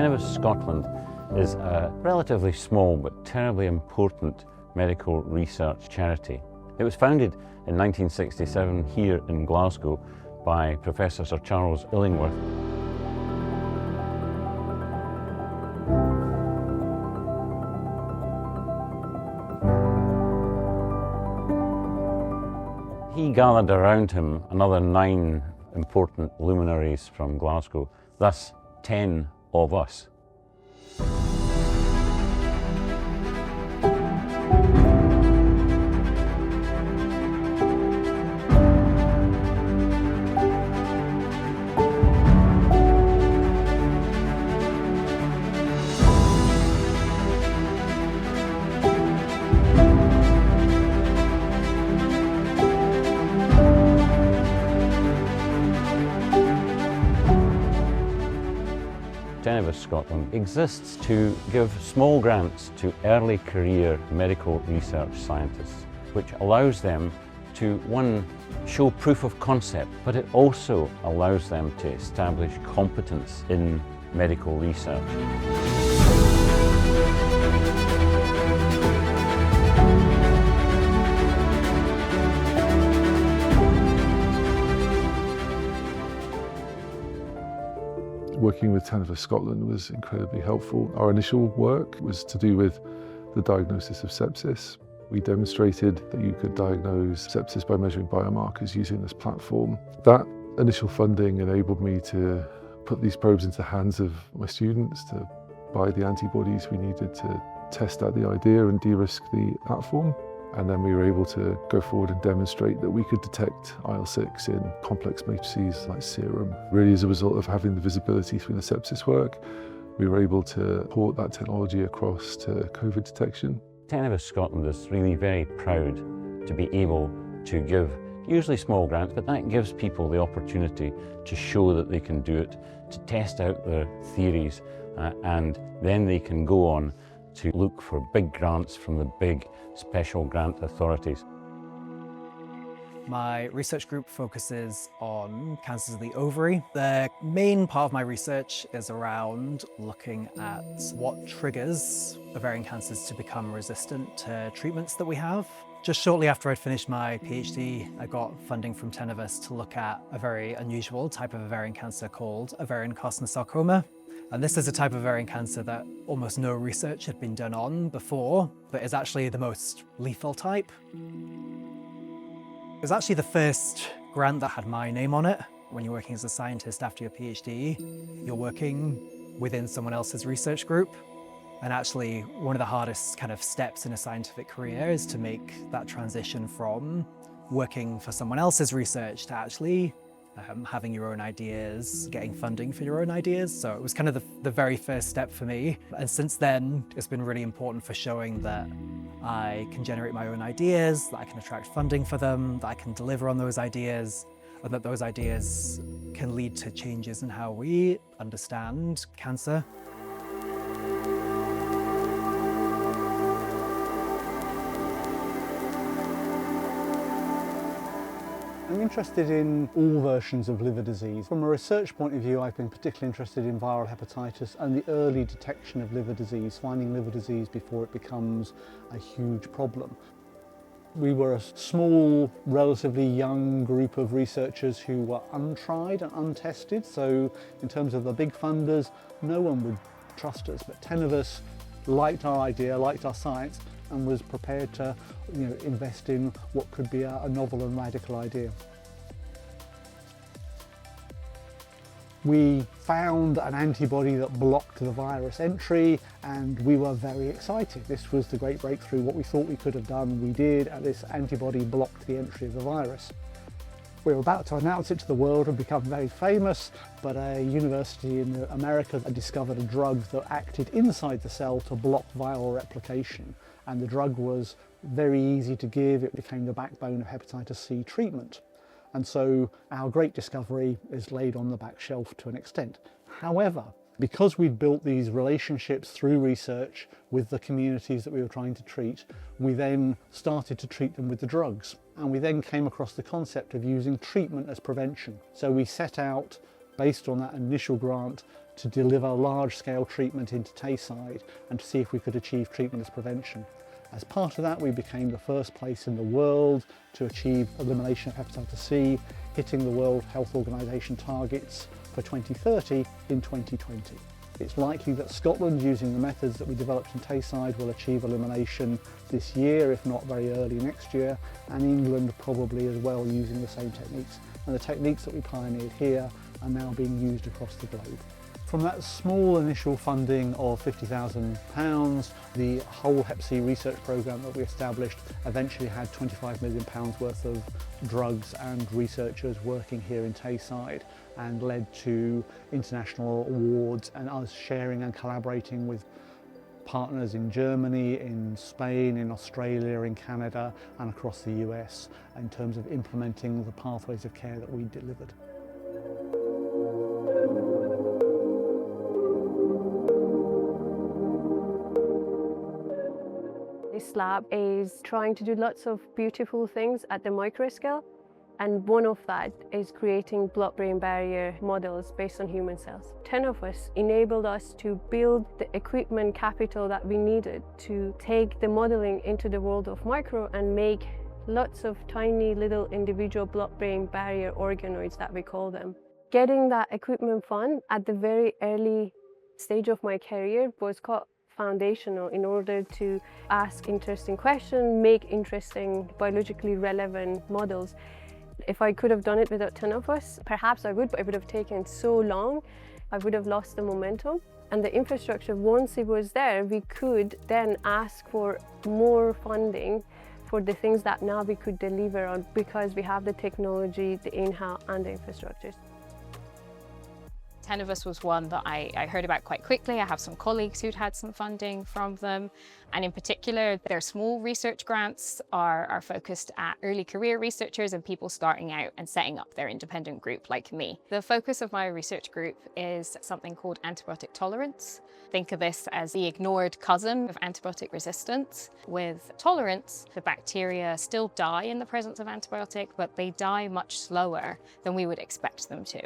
Tenovus Scotland is a relatively small but terribly important medical research charity. It was founded in 1967 here in Glasgow by Professor Sir Charles Illingworth. He gathered around him another 9 important luminaries from Glasgow, thus 10 of us. Tenovus Scotland exists to give small grants to early career medical research scientists, which allows them to, one, show proof of concept, but it also allows them to establish competence in medical research. Working with Tenovus Scotland was incredibly helpful. Our initial work was to do with the diagnosis of sepsis. We demonstrated that you could diagnose sepsis by measuring biomarkers using this platform. That initial funding enabled me to put these probes into the hands of my students to buy the antibodies we needed to test out the idea and de-risk the platform. And then we were able to go forward and demonstrate that we could detect IL-6 in complex matrices like serum. Really, as a result of having the visibility through the sepsis work, we were able to port that technology across to COVID detection. Tenovus Scotland is really very proud to be able to give usually small grants, but that gives people the opportunity to show that they can do it, to test out their theories, and then they can go on to look for big grants from the big special grant authorities. My research group focuses on cancers of the ovary. The main part of my research is around looking at what triggers ovarian cancers to become resistant to treatments that we have. Just shortly after I'd finished my PhD, I got funding from Tenovus to look at a very unusual type of ovarian cancer called ovarian carcinosarcoma. And this is a type of ovarian cancer that almost no research had been done on before, but is actually the most lethal type. It was actually the first grant that had my name on it. When you're working as a scientist after your PhD, you're working within someone else's research group. And actually, one of the hardest kind of steps in a scientific career is to make that transition from working for someone else's research to actually having your own ideas, getting funding for your own ideas. So it was kind of the very first step for me. And since then, it's been really important for showing that I can generate my own ideas, that I can attract funding for them, that I can deliver on those ideas, and that those ideas can lead to changes in how we understand cancer. I'm interested in all versions of liver disease. From a research point of view, I've been particularly interested in viral hepatitis and the early detection of liver disease, finding liver disease before it becomes a huge problem. We were a small, relatively young group of researchers who were untried and untested, so in terms of the big funders, no one would trust us, but Tenovus liked our idea, liked our science, and was prepared to invest in what could be a novel and radical idea. We found an antibody that blocked the virus entry, and we were very excited. This was the great breakthrough. What we thought we could have done, we did, and this antibody blocked the entry of the virus. We were about to announce it to the world and become very famous, but a university in America discovered a drug that acted inside the cell to block viral replication. And the drug was very easy to give. It became the backbone of hepatitis C treatment. And so our great discovery is laid on the back shelf to an extent. However, because we'd built these relationships through research with the communities that we were trying to treat, we then started to treat them with the drugs. And we then came across the concept of using treatment as prevention. So we set out based on that initial grant to deliver large-scale treatment into Tayside and to see if we could achieve treatment as prevention. As part of that, we became the first place in the world to achieve elimination of hepatitis C, hitting the World Health Organization targets for 2030 in 2020. It's likely that Scotland, using the methods that we developed in Tayside, will achieve elimination this year, if not very early next year, and England probably as well, using the same techniques. And the techniques that we pioneered here are now being used across the globe. From that small initial funding of £50,000, the whole Hep C research programme that we established eventually had £25 million worth of drugs and researchers working here in Tayside, and led to international awards and us sharing and collaborating with partners in Germany, in Spain, in Australia, in Canada and across the US in terms of implementing the pathways of care that we delivered. This lab is trying to do lots of beautiful things at the micro scale, and one of that is creating blood-brain barrier models based on human cells. Tenovus enabled us to build the equipment capital that we needed to take the modeling into the world of micro and make lots of tiny little individual blood-brain barrier organoids that we call them. Getting that equipment fund at the very early stage of my career was quite foundational in order to ask interesting questions, make interesting biologically relevant models. If I could have done it without Tenovus, perhaps I would, but it would have taken so long, I would have lost the momentum. And the infrastructure, once it was there, we could then ask for more funding for the things that now we could deliver on, because we have the technology, the in-house and the infrastructures. Tenovus was one that I heard about quite quickly. I have some colleagues who'd had some funding from them. And in particular, their small research grants are focused at early career researchers and people starting out and setting up their independent group like me. The focus of my research group is something called antibiotic tolerance. Think of this as the ignored cousin of antibiotic resistance. With tolerance, the bacteria still die in the presence of antibiotic, but they die much slower than we would expect them to.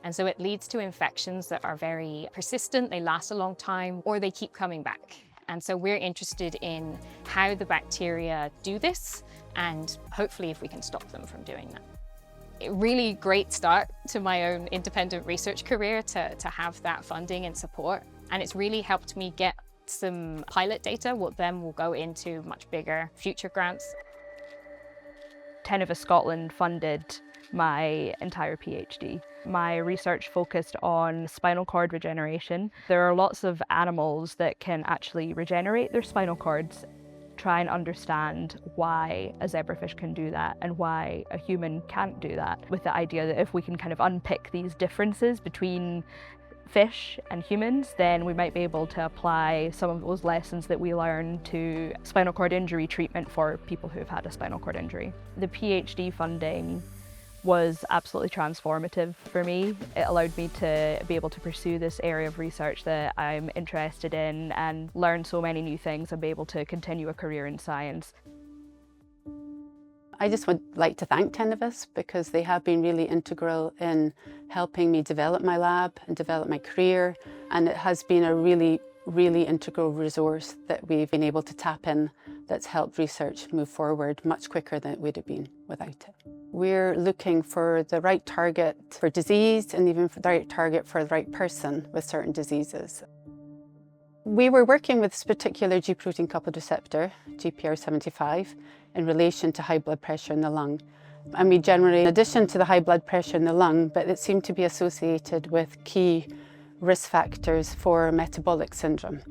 And so it leads to infections that are very persistent, they last a long time, or they keep coming back. And so we're interested in how the bacteria do this, and hopefully if we can stop them from doing that. A really great start to my own independent research career to have that funding and support. And it's really helped me get some pilot data, what then will go into much bigger future grants. Tenovus Scotland funded my entire PhD. My research focused on spinal cord regeneration. There are lots of animals that can actually regenerate their spinal cords. Try and understand why a zebrafish can do that and why a human can't do that, with the idea that if we can kind of unpick these differences between fish and humans, then we might be able to apply some of those lessons that we learn to spinal cord injury treatment for people who have had a spinal cord injury. The PhD funding was absolutely transformative for me. It allowed me to be able to pursue this area of research that I'm interested in and learn so many new things and be able to continue a career in science. I just would like to thank Tenovus because they have been really integral in helping me develop my lab and develop my career, and it has been a really integral resource that we've been able to tap in that's helped research move forward much quicker than it would have been without it. We're looking for the right target for disease and even for the right target for the right person with certain diseases. We were working with this particular G protein coupled receptor, GPR75, in relation to high blood pressure in the lung. And we generally, in addition to the high blood pressure in the lung, but it seemed to be associated with key risk factors for metabolic syndrome.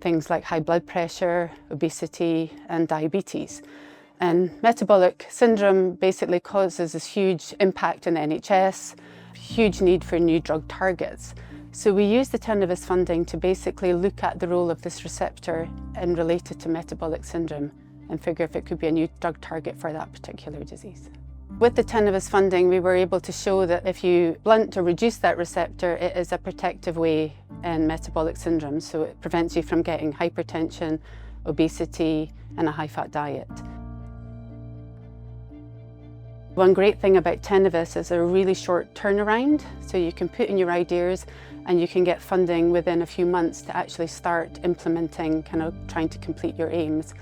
Things like high blood pressure, obesity, and diabetes. And metabolic syndrome basically causes this huge impact in the NHS, huge need for new drug targets. So we used the Tenovus funding to basically look at the role of this receptor and relate it to metabolic syndrome and figure if it could be a new drug target for that particular disease. With the Tenovus funding, we were able to show that if you blunt or reduce that receptor, it is a protective way in metabolic syndrome. So it prevents you from getting hypertension, obesity, and a high-fat diet. One great thing about Tenovus is a really short turnaround, so you can put in your ideas and you can get funding within a few months to actually start implementing, kind of trying to complete your aims.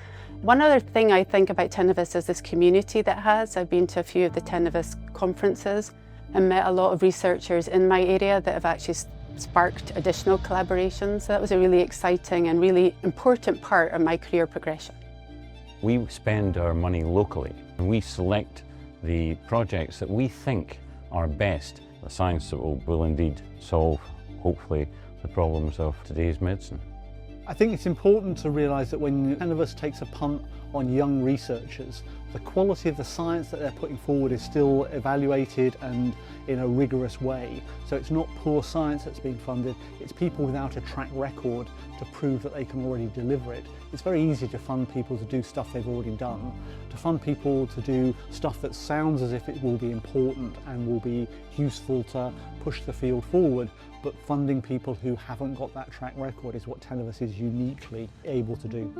One other thing I think about Tenovus is this community that it has. I've been to a few of the Tenovus conferences and met a lot of researchers in my area that have actually sparked additional collaborations. So that was a really exciting and really important part of my career progression. We spend our money locally and we select the projects that we think are best, the science that will indeed solve, hopefully, the problems of today's medicine. I think it's important to realise that when Tenovus takes a punt on young researchers, the quality of the science that they're putting forward is still evaluated and in a rigorous way. So it's not poor science that's being funded, it's people without a track record to prove that they can already deliver it. It's very easy to fund people to do stuff they've already done, to fund people to do stuff that sounds as if it will be important and will be useful to push the field forward, but funding people who haven't got that track record is what Tenovus is uniquely able to do.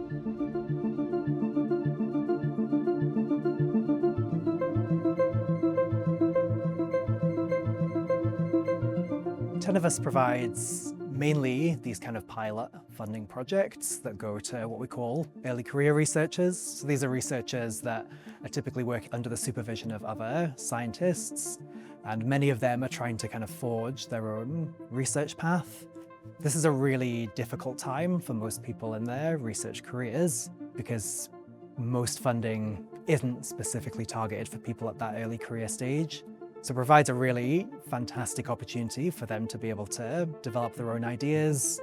Tenovus provides mainly these kind of pilot funding projects that go to what we call early career researchers. So these are researchers that are typically working under the supervision of other scientists, and many of them are trying to kind of forge their own research path. This is a really difficult time for most people in their research careers because most funding isn't specifically targeted for people at that early career stage. So it provides a really fantastic opportunity for them to be able to develop their own ideas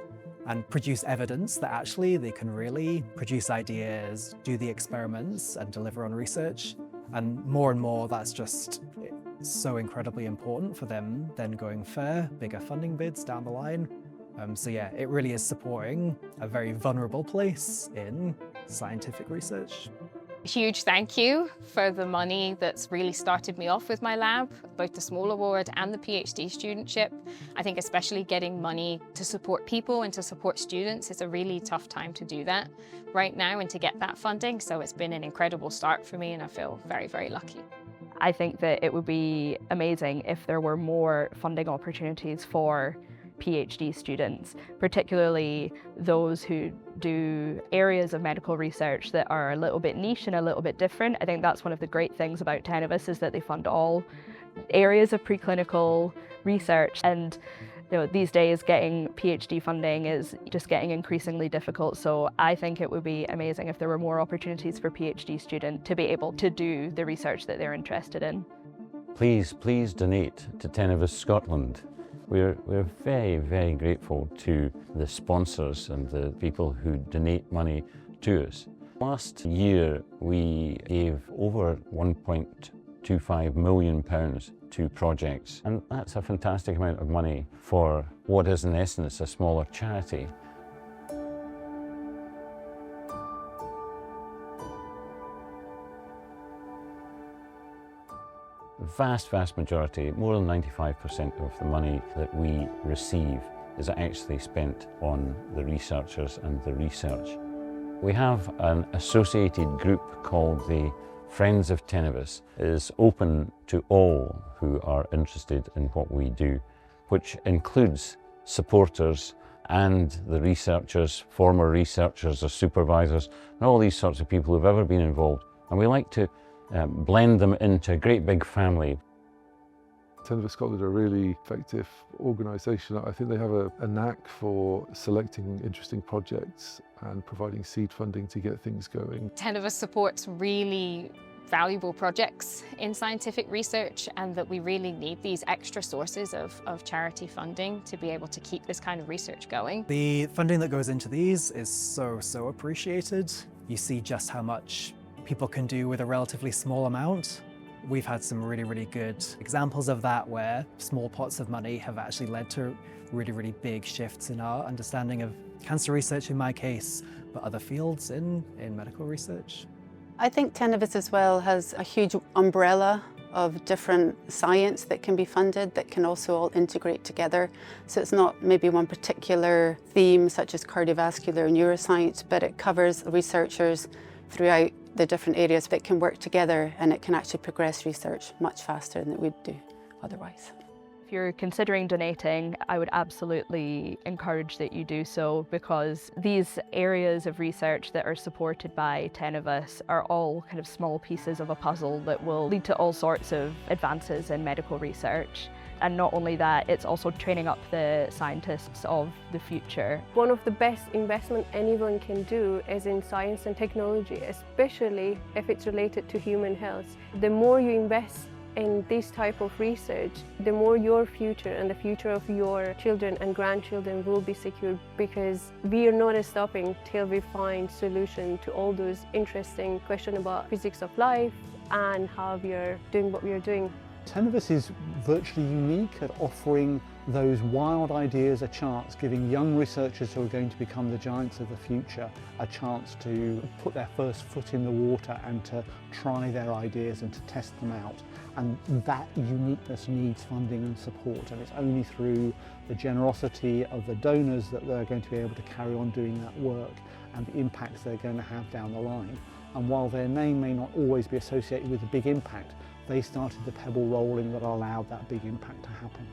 and produce evidence that actually they can really produce ideas, do the experiments and deliver on research. And more that's just so incredibly important for them then going for bigger funding bids down the line. So yeah, it really is supporting a very vulnerable place in scientific research. Huge thank you for the money that's really started me off with my lab, both the Small Award and the PhD studentship. I think especially getting money to support people and to support students is a really tough time to do that right now and to get that funding. So it's been an incredible start for me and I feel very, very lucky. I think that it would be amazing if there were more funding opportunities for PhD students, particularly those who do areas of medical research that are a little bit niche and a little bit different. I think that's one of the great things about Tenovus is that they fund all areas of preclinical research, and these days getting PhD funding is just getting increasingly difficult. So I think it would be amazing if there were more opportunities for PhD students to be able to do the research that they're interested in. Please donate to Tenovus Scotland. We're very, very grateful to the sponsors and the people who donate money to us. Last year we gave over £1.25 million to projects, and that's a fantastic amount of money for what is in essence a smaller charity. The vast majority, more than 95% of the money that we receive is actually spent on the researchers and the research. We have an associated group called the Friends of Tenovus. It is open to all who are interested in what we do, which includes supporters and the researchers, former researchers or supervisors, and all these sorts of people who've ever been involved. And we like to blend them into a great big family. Tenovus Scotland are a really effective organisation. I think they have a knack for selecting interesting projects and providing seed funding to get things going. Tenovus supports really valuable projects in scientific research, and that we really need these extra sources of charity funding to be able to keep this kind of research going. The funding that goes into these is so appreciated. You see just how much people can do with a relatively small amount. We've had some really good examples of that where small pots of money have actually led to really big shifts in our understanding of cancer research in my case, but other fields in medical research. I think Tenovus as well has a huge umbrella of different science that can be funded that can also all integrate together. So it's not maybe one particular theme such as cardiovascular or neuroscience, but it covers researchers throughout the different areas that can work together, and it can actually progress research much faster than it would do otherwise. If you're considering donating, I would absolutely encourage that you do so, because these areas of research that are supported by Tenovus are all kind of small pieces of a puzzle that will lead to all sorts of advances in medical research. And not only that, it's also training up the scientists of the future. One of the best investment anyone can do is in science and technology, especially if it's related to human health. The more you invest in this type of research, the more your future and the future of your children and grandchildren will be secured, because we are not stopping till we find solution to all those interesting questions about physics of life and how we are doing what we are doing. Tenovus is virtually unique at offering those wild ideas a chance, giving young researchers who are going to become the giants of the future a chance to put their first foot in the water and to try their ideas and to test them out. And that uniqueness needs funding and support, and it's only through the generosity of the donors that they're going to be able to carry on doing that work and the impacts they're going to have down the line. And while their name may not always be associated with a big impact, they started the pebble rolling that allowed that big impact to happen.